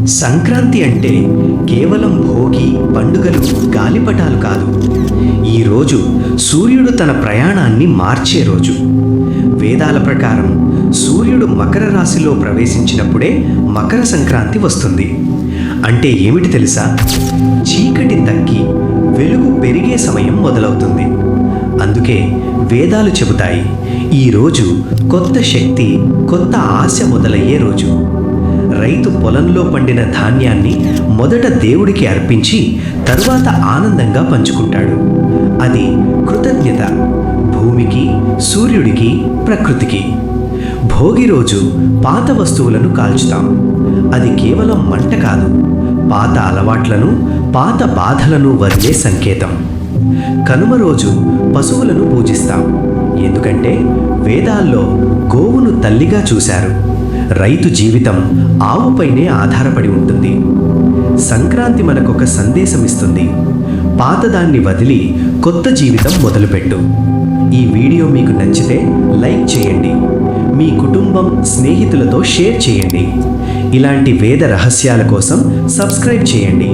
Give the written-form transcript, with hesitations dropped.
సంక్రాంతి అంటే కేవలం భోగి, పండుగలు, గాలిపటాలు కాదు. ఈరోజు సూర్యుడు తన ప్రయాణాన్ని మార్చే రోజు. వేదాల ప్రకారం సూర్యుడు మకర రాశిలో ప్రవేశించినప్పుడే మకర సంక్రాంతి వస్తుంది. అంటే ఏమిటి తెలుసా? చీకటి తగ్గి వెలుగు పెరిగే సమయం మొదలవుతుంది. అందుకే వేదాలు చెబుతాయి, ఈరోజు కొత్త శక్తి, కొత్త ఆశ మొదలయ్యే రోజు. రైతు పొలంలో పండిన ధాన్యాన్ని మొదట దేవుడికి అర్పించి తరువాత ఆనందంగా పంచుకుంటాడు. అది కృతజ్ఞత భూమికి, సూర్యుడికి, ప్రకృతికి. భోగి రోజు పాత వస్తువులను కాల్చుతాం. అది కేవలం మంట కాదు, పాత అలవాట్లను, పాత బాధలను వదిలే సంకేతం. కనుమ రోజు పశువులను పూజిస్తాం. ఎందుకంటే వేదాల్లో గోవును తల్లిగా చూశారు. రైతు జీవితం ఆవుపైనే ఆధారపడి ఉంటుంది. సంక్రాంతి మనకొక సందేశం ఇస్తుంది, పాతదాన్ని వదిలి కొత్త జీవితం మొదలుపెట్టు. ఈ వీడియో మీకు నచ్చితే లైక్ చేయండి, మీ కుటుంబం, స్నేహితులతో షేర్ చేయండి. ఇలాంటి వేద రహస్యాల కోసం సబ్స్క్రైబ్ చేయండి.